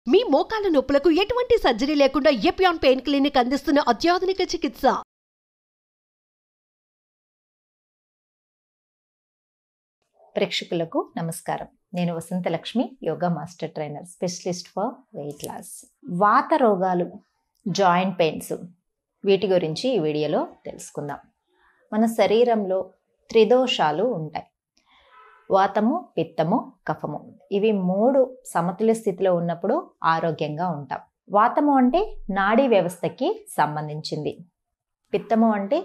మీ మోకాల నొప్పులకు ఎటువంటి సర్జరీ లేకుండా ఎపియాన్ పెయిన్ క్లినిక్ అందిస్తున్న అత్యాధునిక చికిత్స. ప్రేక్షకులకు నమస్కారం. నేను Vasanthalakshmi, yoga master trainer, specialist for weight loss. వాత రోగాలు, జాయింట్ పెయిన్స్, వీటి గురించి ఈ వీడియోలో తెలుసుకుందాం. మన శరీరంలో త్రిదోషాలు ఉంటాయి: వాతము, పిత్తము, కఫము. ఇవి మూడు సమతుల్య స్థితిలో ఉన్నప్పుడు ఆరోగ్యంగా ఉంటాం. వాతము అంటే నాడీ వ్యవస్థకి సంబంధించింది, పిత్తము అంటే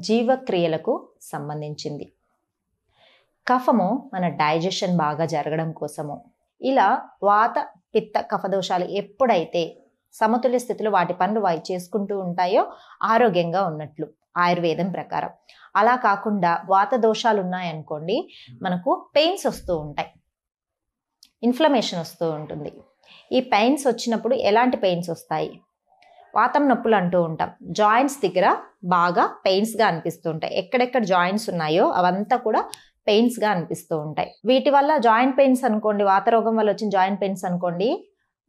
జీవక్రియలకు సంబంధించింది, కఫము మన డైజెషన్ బాగా జరగడం కోసము. ఇలా వాత, పిత్త, కఫ దోషాలు ఎప్పుడైతే సమతుల్య స్థితిలో వాటి పనులు వాయి చేసుకుంటూ ఉంటాయో ఆరోగ్యంగా ఉన్నట్లు ఆయుర్వేదం ప్రకారం. అలా కాకుండా వాత దోషాలు ఉన్నాయనుకోండి, మనకు పెయిన్స్ వస్తూ ఉంటాయి, ఇన్ఫ్లమేషన్ వస్తూ ఉంటుంది. ఈ పెయిన్స్ వచ్చినప్పుడు ఎలాంటి పెయిన్స్ వస్తాయి? వాతం నొప్పులు అంటూ ఉంటాం. జాయింట్స్ దగ్గర బాగా పెయిన్స్గా అనిపిస్తూ ఉంటాయి. ఎక్కడెక్కడ జాయింట్స్ ఉన్నాయో అవంతా కూడా పెయిన్స్గా అనిపిస్తూ ఉంటాయి. వీటి వల్ల జాయింట్ పెయిన్స్ అనుకోండి, వాతరోగం వల్ల వచ్చిన జాయింట్ పెయిన్స్ అనుకోండి,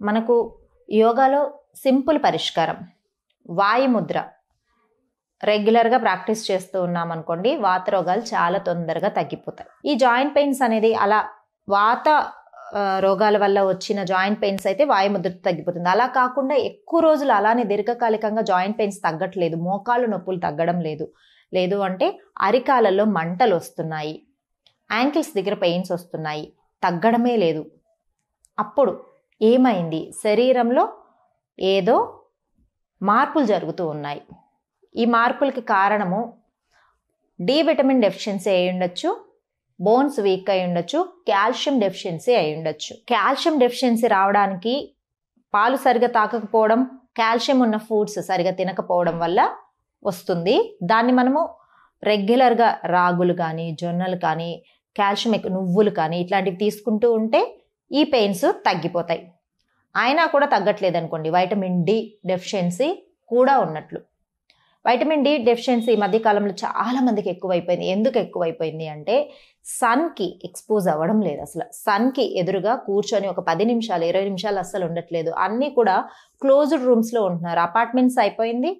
మనకు యోగాలో సింపుల్ పరిష్కారం వాయుముద్ర రెగ్యులర్గా ప్రాక్టీస్ చేస్తూ ఉన్నాం అనుకోండి, వాత రోగాలు చాలా తొందరగా తగ్గిపోతాయి. ఈ జాయింట్ పెయిన్స్ అనేది అలా వాత రోగాల వల్ల వచ్చిన జాయింట్ పెయిన్స్ అయితే వాయుముద్రతో తగ్గిపోతుంది. అలా కాకుండా ఎక్కువ రోజులు అలానే దీర్ఘకాలికంగా జాయింట్ పెయిన్స్ తగ్గట్లేదు, మోకాళ్ళు నొప్పులు తగ్గడం లేదు, లేదు అంటే అరికాలలో మంటలు వస్తున్నాయి, యాంకిల్స్ దగ్గర పెయిన్స్ వస్తున్నాయి, తగ్గడమే లేదు. అప్పుడు ఏమైంది? శరీరంలో ఏదో మార్పులు జరుగుతూ ఉన్నాయి. ఈ మార్పులకి కారణము డి విటమిన్ డెఫిషియన్సీ అయి ఉండొచ్చు, బోన్స్ వీక్ అయి ఉండొచ్చు, కాల్షియం డెఫిషియన్సీ అయి ఉండొచ్చు. కాల్షియం డెఫిషియన్సీ రావడానికి పాలు సరిగా తాగకపోవడం, కాల్షియం ఉన్న ఫుడ్స్ సరిగా తినకపోవడం వల్ల వస్తుంది. దాన్ని మనము రెగ్యులర్గా రాగులు కానీ, జొన్నలు కానీ, కాల్షియం నువ్వులు కానీ ఇట్లాంటివి తీసుకుంటూ ఉంటే ఈ పెయిన్స్ తగ్గిపోతాయి. అయినా కూడా తగ్గట్లేదు అనుకోండి, వైటమిన్ డి డెఫిషియన్సీ కూడా ఉన్నట్లు. వైటమిన్ డి డెఫిషియన్సీ ఈ మధ్యకాలంలో చాలా మందికి ఎక్కువైపోయింది. ఎందుకు ఎక్కువైపోయింది అంటే సన్కి ఎక్స్పోజ్ అవ్వడం లేదు. అసలు సన్కి ఎదురుగా కూర్చొని ఒక 10 నిమిషాలు 20 నిమిషాలు అస్సలు ఉండట్లేదు. అన్నీ కూడా క్లోజ్డ్ రూమ్స్లో ఉంటున్నారు. అపార్ట్మెంట్స్ అయిపోయింది,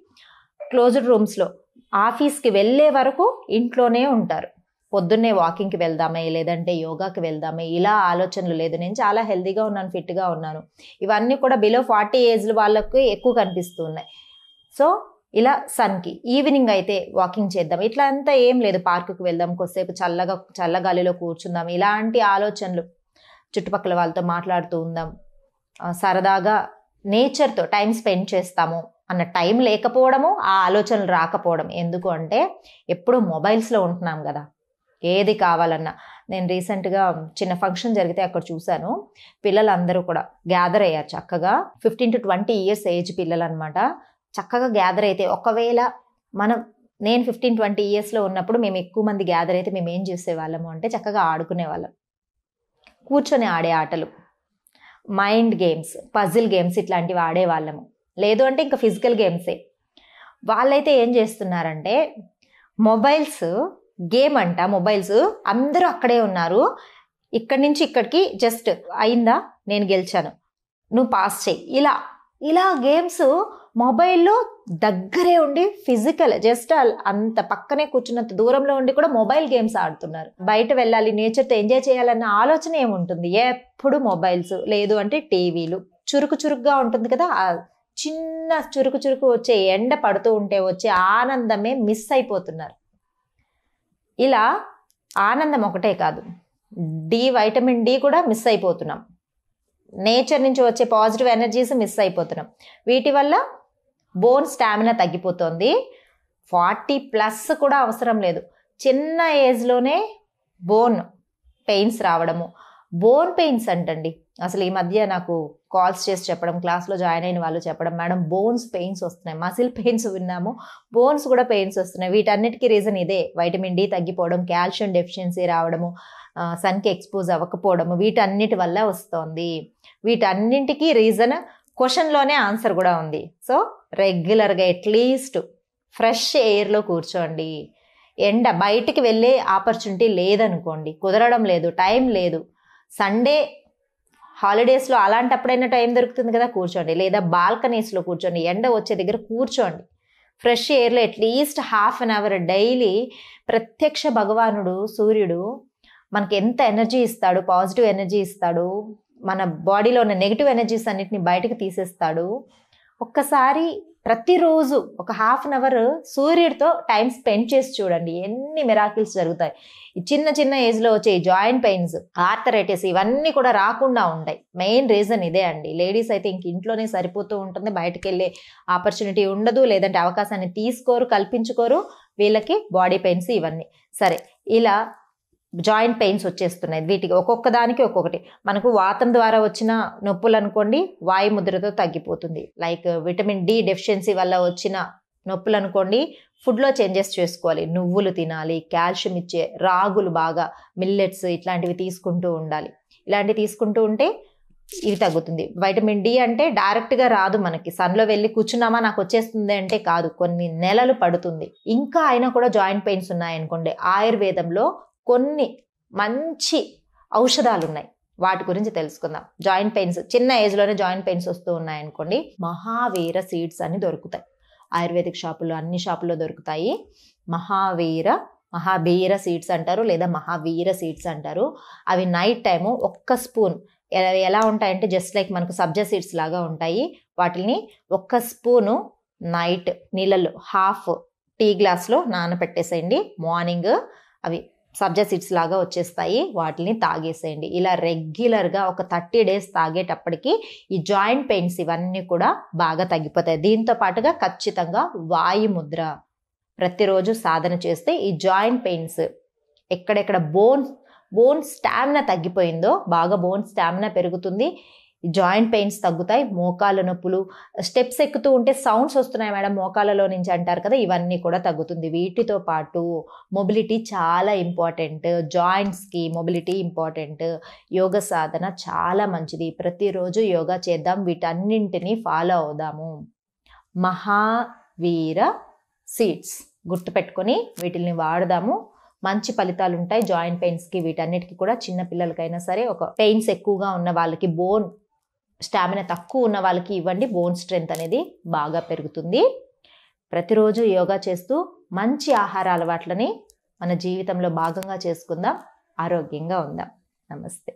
క్లోజ్డ్ రూమ్స్లో. ఆఫీస్కి వెళ్ళే వరకు ఇంట్లోనే ఉంటారు. పొద్దున్నే వాకింగ్కి వెళ్దామే, లేదంటే యోగాకి వెళ్దామే, ఇలా ఆలోచనలు లేదు. నేను చాలా హెల్తీగా ఉన్నాను, ఫిట్గా ఉన్నాను, ఇవన్నీ కూడా బిలో 40 ఏజ్ వాళ్ళకి ఎక్కువ కనిపిస్తూ ఉన్నాయి. సో ఇలా సన్కి ఈవినింగ్ అయితే వాకింగ్ చేద్దాం, ఇట్లా అంతా ఏం లేదు. పార్కుకి వెళ్దాం, కొద్దిసేపు చల్లగాలిలో కూర్చుందాం, ఇలాంటి ఆలోచనలు. చుట్టుపక్కల వాళ్ళతో మాట్లాడుతూ ఉందాం, సరదాగా నేచర్తో టైం స్పెండ్ చేస్తాము అన్న టైం లేకపోవడము, ఆ ఆలోచనలు రాకపోవడం. ఎందుకు అంటే ఎప్పుడు మొబైల్స్లో ఉంటున్నాం కదా, ఏది కావాలన్నా. నేను రీసెంట్గా చిన్న ఫంక్షన్ జరిగితే అక్కడ చూశాను, పిల్లలందరూ కూడా గ్యాదర్ అయ్యారు చక్కగా. 15 to 20 years ఏజ్ పిల్లలు అనమాట. చక్కగా గ్యాదర్ అయితే, ఒకవేళ నేను 15-20 yearsలో ఉన్నప్పుడు మేము ఎక్కువ మంది గ్యాదర్ అయితే మేము ఏం చేసేవాళ్ళము అంటే చక్కగా ఆడుకునేవాళ్ళం. కూర్చొని ఆడే ఆటలు, మైండ్ గేమ్స్, పజిల్ గేమ్స్ ఇట్లాంటివి ఆడేవాళ్ళము. లేదు అంటే ఇంకా ఫిజికల్ గేమ్సే. వాళ్ళైతే ఏం చేస్తున్నారంటే మొబైల్స్ గేమ్ అంట, మొబైల్స్ అందరూ అక్కడే ఉన్నారు. ఇక్కడి నుంచి ఇక్కడికి జస్ట్ అయిందా, నేను గెలిచాను, నువ్వు పాస్ చేయి, ఇలా గేమ్స్ మొబైల్లో దగ్గరే ఉండి ఫిజికల్ జస్ట్ అంత పక్కనే కూర్చున్నంత దూరంలో ఉండి కూడా మొబైల్ గేమ్స్ ఆడుతున్నారు. బయట వెళ్ళాలి, నేచర్తో ఎంజాయ్ చేయాలన్న ఆలోచన ఏముంటుంది? ఎప్పుడు మొబైల్స్, లేదు అంటే టీవీలు. చురుకుగా ఉంటుంది కదా, ఆ చిన్న చురుకు వచ్చే ఎండ పడుతూ ఉంటే వచ్చే ఆనందమే మిస్ అయిపోతున్నారు. ఇలా ఆనందం ఒకటే కాదు, వైటమిన్ డి కూడా మిస్ అయిపోతున్నాం. నేచర్ నుంచి వచ్చే పాజిటివ్ ఎనర్జీస్ మిస్ అయిపోతున్నాం. వీటి వల్ల బోన్ స్టామినా తగ్గిపోతుంది. 40+ కూడా అవసరం లేదు, చిన్న ఏజ్లోనే బోన్ పెయిన్స్ రావడము. బోన్ పెయిన్స్ అంటండి, అసలు ఈ మధ్య నాకు కాల్స్ చేసి చెప్పడం, క్లాస్లో జాయిన్ అయిన వాళ్ళు చెప్పడం, మేడం బోన్స్ పెయిన్స్ వస్తున్నాయి, మసిల్ పెయిన్స్ విన్నాము, బోన్స్ కూడా పెయిన్స్ వస్తున్నాయి. వీటన్నిటికీ రీజన్ ఇదే, వైటమిన్ డి తగ్గిపోవడం, కాల్షియం డెఫిషియన్సీ రావడము, సన్కి ఎక్స్పోజ్ అవ్వకపోవడము, వీటన్నిటి వల్ల వస్తుంది. వీటన్నింటికి రీజన్ క్వశ్చన్లోనే ఆన్సర్ కూడా ఉంది. సో రెగ్యులర్గా అట్లీస్ట్ ఫ్రెష్ ఎయిర్లో కూర్చోండి. ఎండ బయటికి వెళ్ళే ఆపర్చునిటీ లేదనుకోండి, కుదరడం లేదు, టైం లేదు, సండే హాలిడేస్లో అలాంటప్పుడైనా టైం దొరుకుతుంది కదా, కూర్చోండి. లేదా బాల్కనీస్లో కూర్చోండి, ఎండ వచ్చే దగ్గర కూర్చోండి. ఫ్రెష్ ఎయిర్లో at least half an hour daily. ప్రత్యక్ష భగవానుడు సూర్యుడు మనకి ఎంత ఎనర్జీ ఇస్తాడు, పాజిటివ్ ఎనర్జీ ఇస్తాడు, మన బాడీలో ఉన్న నెగిటివ్ ఎనర్జీస్ అన్నిటిని బయటకు తీసేస్తాడు. ఒక్కసారి ప్రతిరోజు ఒక హాఫ్ అన్ అవర్ సూర్యుడితో టైం స్పెండ్ చేసి చూడండి, ఎన్ని మిరాకిల్స్ జరుగుతాయి. ఈ చిన్న చిన్న ఏజ్లో వచ్చే జాయింట్ పెయిన్స్, ఆర్థరైటిస్ ఇవన్నీ కూడా రాకుండా ఉంటాయి. మెయిన్ రీజన్ ఇదే అండి. లేడీస్ అయితే ఇంక ఇంట్లోనే సరిపోతూ ఉంటుంది, బయటకు వెళ్ళే ఆపర్చునిటీ ఉండదు, లేదంటే అవకాశాన్ని తీసుకోరు, కల్పించుకోరు. వీళ్ళకి బాడీ పెయిన్స్ ఇవన్నీ. సరే, ఇలా జాయింట్ పెయిన్స్ వచ్చేస్తున్నాయి. వీటికి ఒక్కొక్క దానికి ఒక్కొక్కటి. మనకు వాతం ద్వారా వచ్చిన నొప్పులు అనుకోండి, వాయు ముద్రతో తగ్గిపోతుంది. లైక్ విటమిన్ డి డెఫిషియన్సీ వల్ల వచ్చిన నొప్పులు అనుకోండి, ఫుడ్లో చేంజెస్ చేసుకోవాలి. నువ్వులు తినాలి, కాల్షియం ఇచ్చే రాగులు, బాగా మిల్లెట్స్ ఇట్లాంటివి తీసుకుంటూ ఉండాలి. ఇలాంటివి తీసుకుంటూ ఉంటే ఇవి తగ్గుతుంది. వైటమిన్ డి అంటే డైరెక్ట్గా రాదు మనకి. సన్లో వెళ్ళి కూర్చున్నామా నాకు వచ్చేస్తుంది అంటే కాదు, కొన్ని నెలలు పడుతుంది. ఇంకా అయినా కూడా జాయింట్ పెయిన్స్ ఉన్నాయనుకోండి, ఆయుర్వేదంలో కొన్ని మంచి ఔషధాలు ఉన్నాయి, వాటి గురించి తెలుసుకుందాం. జాయింట్ పెయిన్స్, చిన్న ఏజ్లోనే జాయింట్ పెయిన్స్ వస్తూ ఉన్నాయనుకోండి, మహావీర సీడ్స్ అని దొరుకుతాయి. ఆయుర్వేదిక్ షాపుల్లో, అన్ని షాపుల్లో దొరుకుతాయి. మహాబీర సీడ్స్ అంటారు, లేదా మహావీర సీడ్స్ అంటారు. అవి నైట్ టైము ఒక్క స్పూన్, ఎలా ఉంటాయంటే జస్ట్ లైక్ మనకు సబ్జా సీడ్స్ లాగా ఉంటాయి. వాటిని ఒక్క స్పూను నైట్ నీళ్ళల్లో హాఫ్ టీ గ్లాస్లో నానబెట్టేసేయండి. మార్నింగ్ అవి సబ్జా సీడ్స్ లాగా వచ్చేస్తాయి, వాటిని తాగేసేయండి. ఇలా రెగ్యులర్గా ఒక 30 days తాగేటప్పటికి ఈ జాయింట్ పెయిన్స్ ఇవన్నీ కూడా బాగా తగ్గిపోతాయి. దీంతో పాటుగా ఖచ్చితంగా వాయు ముద్ర ప్రతిరోజు సాధన చేస్తే ఈ జాయింట్ పెయిన్స్, ఎక్కడెక్కడ బోన్ స్టామినా తగ్గిపోయిందో బాగా బోన్ స్టామినా పెరుగుతుంది. జాయింట్ పెయిన్స్ తగ్గుతాయి. మోకాళ్ళ నొప్పులు, స్టెప్స్ ఎక్కుతూ ఉంటే సౌండ్స్ వస్తున్నాయి మేడం మోకాళ్ళలో నుంచి అంటారు కదా, ఇవన్నీ కూడా తగ్గుతుంది. వీటితో పాటు మొబిలిటీ చాలా ఇంపార్టెంట్. జాయింట్స్కి మొబిలిటీ ఇంపార్టెంట్. యోగ సాధన చాలా మంచిది. ప్రతిరోజు యోగా చేద్దాం, వీటన్నింటినీ ఫాలో అవుదాము. మహావీర సీడ్స్ గుర్తుపెట్టుకొని వీటిని వాడదాము. మంచి ఫలితాలు ఉంటాయి జాయింట్ పెయిన్స్కి, వీటన్నిటికీ కూడా. చిన్న పిల్లలకైనా సరే, ఒక పెయిన్స్ ఎక్కువగా ఉన్న వాళ్ళకి, బోన్ స్టామినా తక్కువ ఉన్న వాళ్ళకి ఇవ్వండి. బోన్ స్ట్రెంగ్త్ అనేది బాగా పెరుగుతుంది. ప్రతిరోజు యోగా చేస్తూ మంచి ఆహార అలవాట్లని మన జీవితంలో భాగంగా చేసుకుందాం. ఆరోగ్యంగా ఉందాం. నమస్తే.